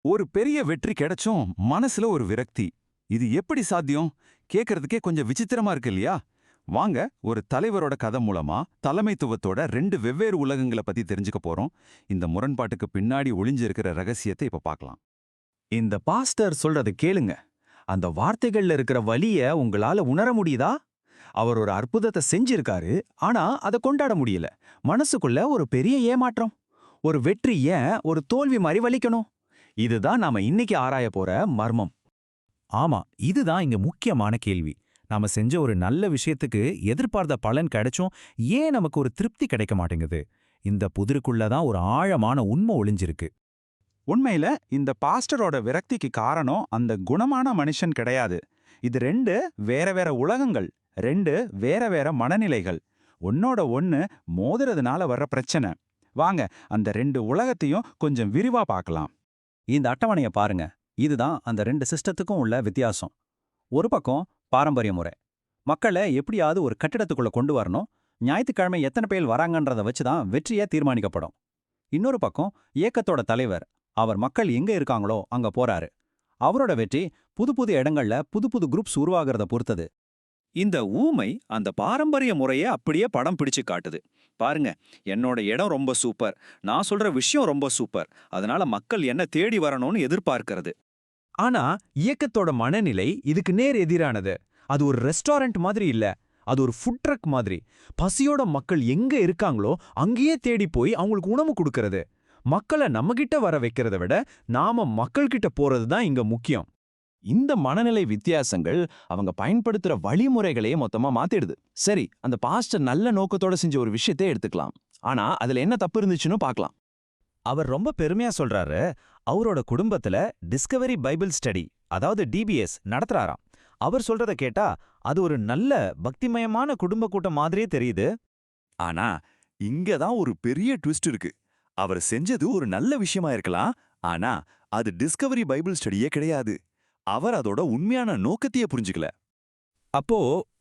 ஒரு பெரிய வெற்றி கிடைச்சும் மனசுல ஒரு விரக்தி. இது எப்படி சாத்தியம்? கேட்கறதுக்கே கொஞ்சம் விசித்திரமா இருக்கு இல்லையா? வாங்க, ஒரு தலைவரோட கதை மூலமா தலைமைத்துவத்தோட ரெண்டு வெவ்வேறு உலகங்களை பத்தி தெரிஞ்சுக்க போறோம். இந்த முரண்பாட்டுக்கு பின்னாடி ஒளிஞ்சிருக்கிற ரகசியத்தை இப்ப பார்க்கலாம். இந்த பாஸ்டர் சொல்றத கேளுங்க. அந்த வார்த்தைகள்ல இருக்கிற வலிய உங்களால உணர முடியுதா? அவர் ஒரு அற்புதத்தை செஞ்சிருக்காரு, ஆனா அதை கொண்டாட முடியல. மனசுக்குள்ள ஒரு பெரிய ஏமாற்றம். ஒரு வெற்றி ஏன் ஒரு தோல்வி மாதிரி வலிக்கணும்? இதுதான் நாம இன்னைக்கு ஆராய போற மர்மம். ஆமா, இதுதான் இங்க முக்கியமான கேள்வி. நாம செஞ்ச ஒரு நல்ல விஷயத்துக்கு எதிர்பார்த்த பலன் கிடைச்சும் ஏன் நமக்கு ஒரு திருப்தி கிடைக்க மாட்டேங்குது? இந்த புதிருக்குள்ளதான் ஒரு ஆழமான உண்மை ஒளிஞ்சிருக்கு. உண்மையில இந்த பாஸ்டரோட விரக்திக்கு காரணம் அந்த குணமான மனுஷன் கிடையாது. இது ரெண்டு வேற வேற உலகங்கள், ரெண்டு வேற வேற மனநிலைகள். ஒன்னோட ஒன்னு மோதுறதுனால வர்ற பிரச்சனை. வாங்க, அந்த ரெண்டு உலகத்தையும் கொஞ்சம் விரிவா பார்க்கலாம். இந்த அட்டவணைய பாருங்க. இதுதான் அந்த ரெண்டு சிஸ்டத்துக்கும் உள்ள வித்தியாசம். ஒரு பக்கம் பாரம்பரிய முறை. மக்களை எப்படியாவது ஒரு கட்டிடத்துக்குள்ள கொண்டு வரணும். ஞாயிற்றுக்கிழமை எத்தனை பேர் வராங்கன்றத வச்சுதான் வெற்றியே தீர்மானிக்கப்படும். இன்னொரு பக்கம் இயக்கத்தோட தலைவர். அவர் மக்கள் எங்க இருக்காங்களோ அங்க போறாரு. அவரோட வெற்றி புது புது இடங்கள்ல புது புது குரூப்ஸ் உருவாகிறத பொறுத்தது. இந்த ஊமை அந்த பாரம்பரிய முறையை அப்படியே படம் பிடிச்சு காட்டுது. பாருங்க, என்னோட இடம் ரொம்ப சூப்பர், நான் சொல்ற விஷயம் ரொம்ப சூப்பர், அதனால மக்கள் என்ன தேடி வரணும்னு எதிர்பார்க்கிறது. ஆனா இயக்கத்தோட மனநிலை இதுக்கு நேர் எதிரானது. அது ஒரு ரெஸ்டாரண்ட் மாதிரி இல்ல, அது ஒரு ஃபுட் ட்ரக் மாதிரி. பசியோட மக்கள் எங்க இருக்காங்களோ அங்கேயே தேடி போய் அவங்களுக்கு உணவு கொடுக்கறது. மக்களை நம்மகிட்ட வர வைக்கிறத விட நாம மக்கள்கிட்ட போறது தான் இங்க முக்கியம். இந்த மனநிலை வித்தியாசங்கள் அவங்க பயன்படுத்துற வழிமுறைகளையே மொத்தமா மாத்திடுது. சரி, அந்த பாஸ்டர் நல்ல நோக்கத்தோட செஞ்ச ஒரு விஷயத்தை எடுத்துக்கலாம். ஆனா அதுல என்ன தப்பு இருந்துச்சுன்னு பார்க்கலாம். அவர் ரொம்ப பெருமையா சொல்றாரு, அவரோட குடும்பத்துல டிஸ்கவரி பைபிள் ஸ்டடி, அதாவது டிபிஎஸ் நடத்துறாராம். அவர் சொல்றத கேட்டா அது ஒரு நல்ல பக்திமயமான குடும்ப கூட்டம் மாதிரியே தெரியுது. ஆனா இங்கதான் ஒரு பெரிய ட்விஸ்ட் இருக்கு. அவர் செஞ்சது ஒரு நல்ல விஷயமா இருக்கலாம், ஆனா அது டிஸ்கவரி பைபிள் ஸ்டடியே கிடையாது. அவர் அதோட உண்மையான நோக்கத்தையே புரிஞ்சுக்கல. அப்போ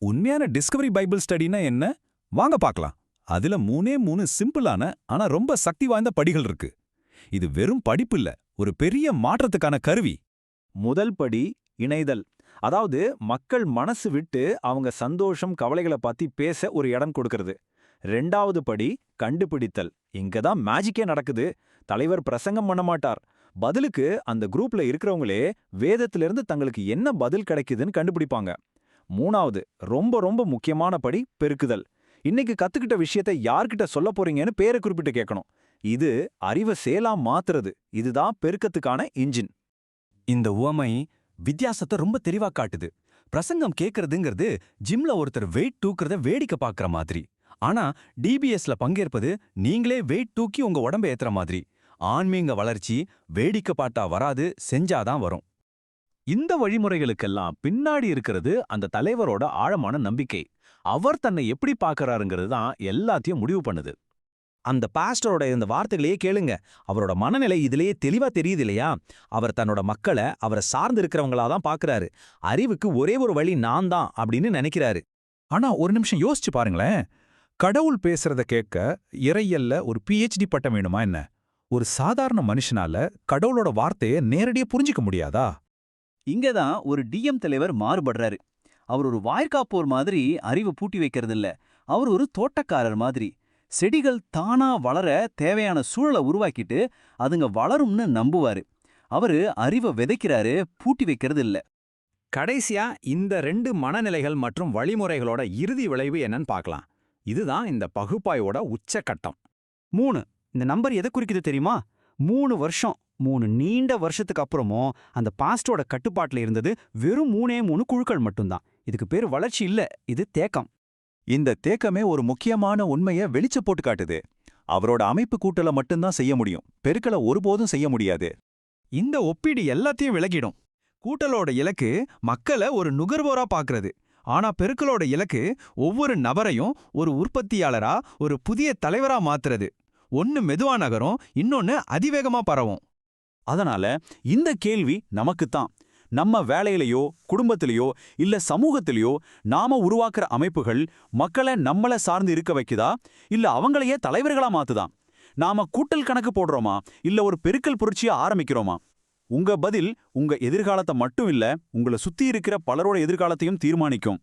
உண்மையான டிஸ்கவரி பைபிள் ஸ்டடினா என்ன? வாங்க பார்க்கலாம். அதுல மூணே சிம்பிளான ஆனா ரொம்ப சக்தி வாய்ந்த படிகள் இருக்கு. இது வெறும் படிப்பு இல்ல, ஒரு பெரிய மாற்றத்துக்கான கருவி. முதல் படி இணைதல். அதாவது மக்கள் மனசு விட்டு அவங்க சந்தோஷம் கவலைகளை பத்தி பேச ஒரு இடம் கொடுக்கறது. ரெண்டாவது படி கண்டுபிடித்தல். இங்கதான் மேஜிக்கே நடக்குது. தலைவர் பிரசங்கம் பண்ண மாட்டார். பதிலுக்கு அந்த குரூப்ல இருக்கிறவங்களே வேதத்திலிருந்து தங்களுக்கு என்ன பதில் கிடைக்குதுன்னு கண்டுபிடிப்பாங்க. மூணாவது ரொம்ப ரொம்ப முக்கியமான படி பெருக்குதல். இன்னைக்கு கத்துக்கிட்ட விஷயத்தை யார்கிட்ட சொல்ல போறீங்கன்னு பேரை குறிப்பிட்டு கேட்கணும். இது அறிவை செயலா மாத்துறது. இதுதான் பெருக்கத்துக்கான இன்ஜின். இந்த உவமை வித்தியாசத்தை ரொம்ப தெளிவா காட்டுது. பிரசங்கம் கேட்கறதுங்கிறது ஜிம்ல ஒருத்தர் வெயிட் தூக்குறத வேடிக்கை பார்க்கற மாதிரி. ஆனா டிபிஎஸ்ல பங்கேற்பது நீங்களே வெயிட் தூக்கி உங்க உடம்ப ஏத்துற மாதிரி. ஆன்மீக வளர்ச்சி வேடிக்கை பாட்டா வராது, செஞ்சாதான் வரும். இந்த வழிமுறைகளுக்கெல்லாம் பின்னாடி இருக்கிறது அந்த தலைவரோட ஆழமான நம்பிக்கை. அவர் தன்னை எப்படி பார்க்கறாருங்கிறது தான் எல்லாத்தையும் முடிவு பண்ணுது. அந்த பாஸ்டரோட இந்த வார்த்தைகளையே கேளுங்க. அவரோட மனநிலை இதிலேயே தெளிவா தெரியுது இல்லையா? அவர் தன்னோட மக்களை அவரை சார்ந்து இருக்கிறவங்களா தான் பார்க்கறாரு. அறிவுக்கு ஒரே ஒரு வழி நான் தான் அப்படின்னு நினைக்கிறாரு. ஆனா ஒரு நிமிஷம் யோசிச்சு பாருங்களேன். கடவுள் பேசுறத கேட்க இறையல்ல ஒரு PhD பட்டம் வேணுமா என்ன? ஒரு சாதாரண மனுஷனால கடவுளோட வார்த்தையை நேரடியா புரிஞ்சிக்க முடியாதா? இங்கதான் ஒரு டிஎம் தலைவர் மாறுபடுறாரு. அவர் ஒரு வாய்க்காப்போர் மாதிரி அறிவு பூட்டி வைக்கிறதில்ல. அவர் ஒரு தோட்டக்காரர் மாதிரி. செடிகள் தானா வளர தேவையான சூழலை உருவாக்கிட்டு அதுங்க வளரும்னு நம்புவாரு. அவரு அறிவை விதைக்கிறாரு, பூட்டி வைக்கிறது இல்ல. கடைசியா இந்த ரெண்டு மனநிலைகள் மற்றும் வழிமுறைகளோட இறுதி விளைவு என்னன்னு பார்க்கலாம். இதுதான் இந்த பகுப்பாயோட உச்சக்கட்டம். 3. இந்த நம்பர் எதை குறிக்குது தெரியுமா? 3 வருஷம். 3 நீண்ட வருஷத்துக்கு அப்புறமும் அந்த பாஸ்டரோட கட்டுப்பாட்டுல இருந்தது வெறும் 3 குழுக்கள் மட்டும்தான். இதுக்கு பேரு வளர்ச்சி இல்ல, இது தேக்கம். இந்த தேக்கமே ஒரு முக்கியமான உண்மையை வெளிச்ச போட்டு காட்டுது. அவரோட அமைப்பு கூட்டல மட்டும்தான் செய்ய முடியும், பெருக்கலை ஒருபோதும் செய்ய முடியாது. இந்த ஒப்பீடு எல்லாத்தையும் விளக்கிடும். கூட்டலோட இலக்கு மக்களை ஒரு நுகர்வோரா பார்க்கறது. ஆனா பெருக்களோட இலக்கு ஒவ்வொரு நபரையும் ஒரு உற்பத்தியாளரா, ஒரு புதிய தலைவரா மாத்துறது. ஒன்னு மெதுவா நகரும், இன்னொன்னு அதிவேகமா பரவும். அதனால இந்த கேள்வி நமக்குத்தான். நம்ம வேலையிலையோ குடும்பத்திலேயோ இல்ல சமூகத்திலேயோ நாம உருவாக்குற அமைப்புகள் மக்களை நம்மள சார்ந்து இருக்க வைக்குதா, இல்ல அவங்களையே தலைவர்களா மாத்துதா? நாம கூட்டல் கணக்கு போடுறோமா, இல்ல ஒரு பெருக்கல் புரட்சியை ஆரம்பிக்கிறோமா? உங்க பதில் உங்க எதிர்காலத்தை மட்டும் இல்ல, உங்களை சுத்தி இருக்கிற பலரோட எதிர்காலத்தையும் தீர்மானிக்கும்.